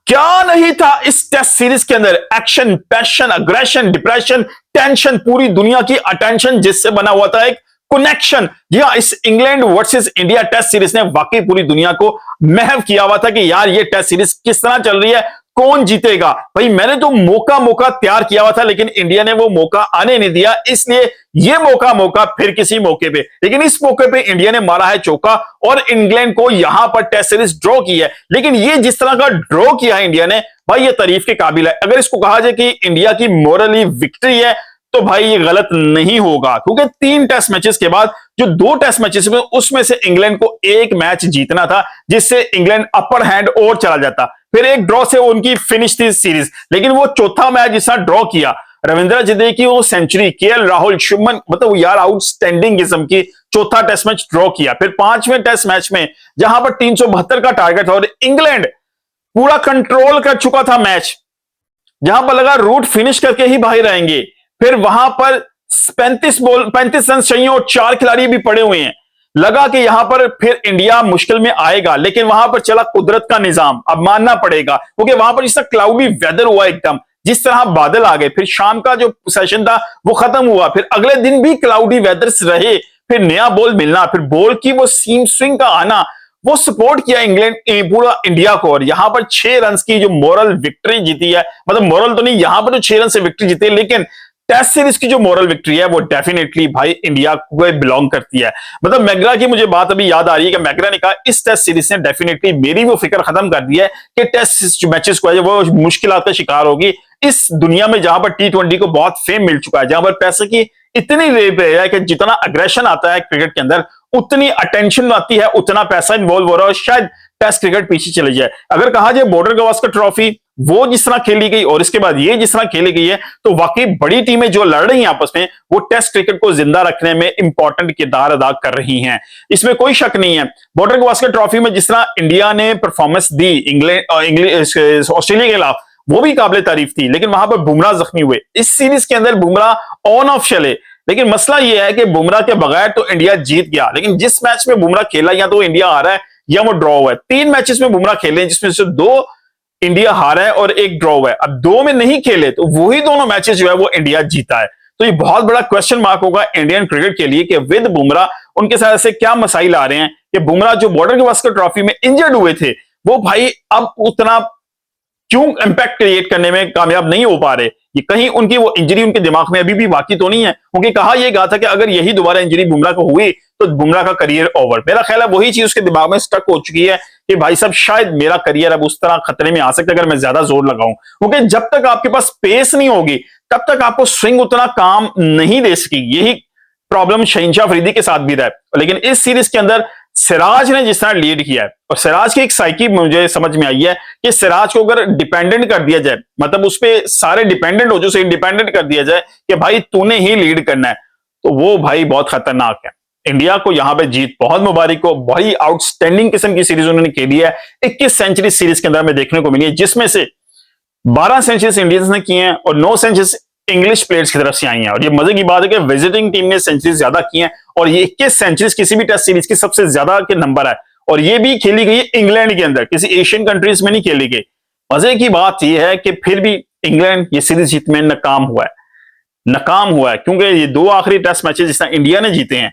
क्या नहीं था इस टेस्ट सीरीज के अंदर। Action, passion, aggression, depression, tension, पूरी दुनिया की अटेंशन जिससे बना हुआ था एक कनेक्शन। जी हाँ, इस England versus India test series ने वाकई पूरी दुनिया को महव किया हुआ था कि यार ये टेस्ट सीरीज किस तरह चल रही है, कौन जीतेगा। भाई मैंने तो मौका मौका तैयार किया हुआ था, लेकिन इंडिया ने वो मौका आने नहीं दिया, इसलिए ये मौका फिर किसी मौके पे। लेकिन इस मौके पे इंडिया ने मारा है चौका और इंग्लैंड को यहां पर टेस्ट सीरीज ड्रॉ की है। लेकिन ये जिस तरह का ड्रॉ किया है इंडिया ने, भाई ये तारीफ के काबिल है। अगर इसको कहा जाए कि इंडिया की मोरली विक्ट्री है, तो भाई ये गलत नहीं होगा, क्योंकि 3 टेस्ट मैचेस के बाद जो 2 टेस्ट मैचेस में उसमें से इंग्लैंड को एक मैच जीतना था, जिससे इंग्लैंड अपर हैंड और चला जाता। फिर एक ड्रॉ से उनकी फिनिश थी सीरीज। लेकिन वो चौथा मैच जिसका ड्रॉ किया, रविंद्र जडेजा की वो सेंचुरी, केएल राहुल, शुभमन, मतलब यार आउटस्टैंडिंग किस्म की चौथा टेस्ट मैच ड्रॉ किया। फिर 5वें टेस्ट मैच में जहां पर 372 का टारगेट था और इंग्लैंड पूरा कंट्रोल कर चुका था मैच, जहां पर लगा रूट फिनिश करके ही बाहर रहेंगे, फिर वहां पर 35 रन चाहिए और 4 खिलाड़ी भी पड़े हुए हैं, लगा कि यहां पर फिर इंडिया मुश्किल में आएगा। लेकिन वहां पर चला कुदरत का निजाम, अब मानना पड़ेगा, क्योंकि वहां पर जिस तरह क्लाउडी वेदर हुआ, एकदम जिस तरह बादल आ गए, फिर शाम का जो सेशन था वो खत्म हुआ, फिर अगले दिन भी क्लाउडी वेदर रहे, फिर नया बॉल मिलना, फिर बॉल की वो सीम स्विंग का आना, वो सपोर्ट किया इंग्लैंड पूरा इंडिया को। और यहां पर 6 रन की जो मोरल विक्ट्री जीती है, मतलब मोरल तो नहीं, यहां पर तो 6 रन से विक्ट्री जीती है, लेकिन टेस्ट सीरीज की जो मोरल विक्ट्री है वो डेफिनेटली भाई इंडिया को बिलोंग करती है। मतलब मैगरा की मुझे बात अभी याद आ रही है कि मैगरा ने कहा इस टेस्ट सीरीज ने डेफिनेटली मेरी वो फिक्र खत्म कर दी है कि टेस्ट मैचेस को है वो मुश्किल का शिकार होगी इस दुनिया में, जहां पर T20 को बहुत फेम मिल चुका है, जहां पर पैसे की इतनी रेप है कि जितना अग्रेशन आता है क्रिकेट के अंदर, उतनी अटेंशन आती है, उतना पैसा इन्वॉल्व हो रहा है, शायद टेस्ट क्रिकेट पीछे चले जाए। अगर कहा जाए बॉर्डर गवास्कर ट्रॉफी वो जिस तरह खेली गई और इसके बाद ये जिस तरह खेली गई है, तो वाकई बड़ी टीमें जो लड़ रही हैं आपस में, वो टेस्ट क्रिकेट को जिंदा रखने में इंपॉर्टेंट किरदार अदा कर रही हैं, इसमें कोई शक नहीं है। बॉर्डर गवास्कर ट्रॉफी में जिस तरह इंडिया ने परफॉर्मेंस दी ऑस्ट्रेलिया के खिलाफ, वो भी काबिल तारीफ थी, लेकिन वहां पर बुमराह जख्मी हुए। इस सीरीज के अंदर बुमराह ऑन ऑफ चले, लेकिन मसला यह है कि बुमराह के बगैर तो इंडिया जीत गया, लेकिन जिस मैच में बुमराह खेला या तो इंडिया आ रहा है या वो ड्रॉ हुआ है। 3 मैचेस में बुमराह खेले जिसमें से 2 इंडिया हारा है और 1 ड्रॉ हुआ है। अब 2 में नहीं खेले तो वही दोनों मैचेस जो है वो इंडिया जीता है। तो ये बहुत बड़ा क्वेश्चन मार्क होगा इंडियन क्रिकेट के लिए कि विद बुमराह उनके साथ ऐसे क्या मसाइल आ रहे हैं कि बुमराह जो बॉर्डर गवास्कर ट्रॉफी में इंजर्ड हुए थे, वो भाई अब उतना क्यों इंपैक्ट क्रिएट करने में कामयाब नहीं हो पा रहे। ये कहीं उनकी वो इंजरी उनके दिमाग में अभी भी बाकी तो नहीं है, क्योंकि कहा यह गया था कि अगर यही दोबारा इंजरी बुमराह को हुई तो बुमराह का करियर ओवर। मेरा ख्याल है वही चीज उसके दिमाग में स्टक हो चुकी है कि भाई साहब शायद मेरा करियर अब उस तरह खतरे में आ सकता है अगर मैं ज्यादा जोर लगाऊं, क्योंकि जब तक आपके पास पेस नहीं होगी तब तक आपको स्विंग उतना काम नहीं दे सकेगी। यही प्रॉब्लम शहीनशाह अफरीदी के साथ भी रहा है। लेकिन इस सीरीज के अंदर सिराज ने जिस तरह लीड किया है, और सिराज की एक साइकी मुझे समझ में आई है कि सिराज को अगर डिपेंडेंट कर दिया जाए, मतलब उस पर सारे डिपेंडेंट हो, जो इंडिपेंडेंट कर दिया जाए कि भाई तूने ही लीड करना है, तो वो भाई बहुत खतरनाक है। इंडिया को यहां पे जीत बहुत मुबारक हो, बड़ी आउटस्टैंडिंग किस्म की सीरीज उन्होंने खेली है। 21 सेंचुरी सीरीज के अंदर में देखने को मिली है, जिसमें से 12 सेंचुरीज इंडियंस ने की हैं और 9 सेंचुरीज इंग्लिश प्लेयर्स की तरफ से आई हैं। और ये मजे की बात है कि विजिटिंग टीम ने सेंचुरीज ज्यादा की हैं, और ये 21 सेंचुरीज किसी भी टेस्ट सीरीज की सबसे ज्यादा के नंबर है, और ये भी खेली गई है इंग्लैंड के अंदर, किसी एशियन कंट्रीज में नहीं खेली गई। मजे की बात यह है कि फिर भी इंग्लैंड ये सीरीज जीतने में नाकाम हुआ है, क्योंकि ये 2 आखिरी टेस्ट मैचेस जिस तरह इंडिया ने जीते हैं,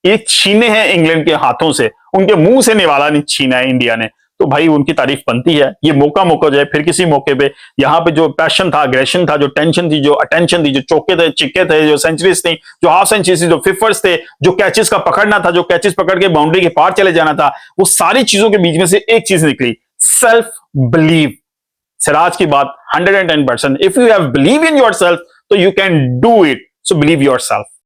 ये छीने हैं इंग्लैंड के हाथों से, उनके मुंह से निवाला नहीं छीना है इंडिया ने। तो भाई उनकी तारीफ बनती है। ये मौका जाए फिर किसी मौके पे, यहाँ पे जो पैशन था, अग्रेशन था, जो टेंशन थी, जो अटेंशन थी, जो चौके थे, चिक्के थे, जो सेंचुरीज थी, जो हाफ सेंचुरीज थी, जो फिफर्स थे, जो कैचेस का पकड़ना था, जो कैचेस पकड़ के बाउंड्री के पार चले जाना था, वो सारी चीजों के बीच में से एक चीज निकली, सेल्फ बिलीव। सिराज की बात 110%, if you have believe in yourself तो you can do it, so believe yourself.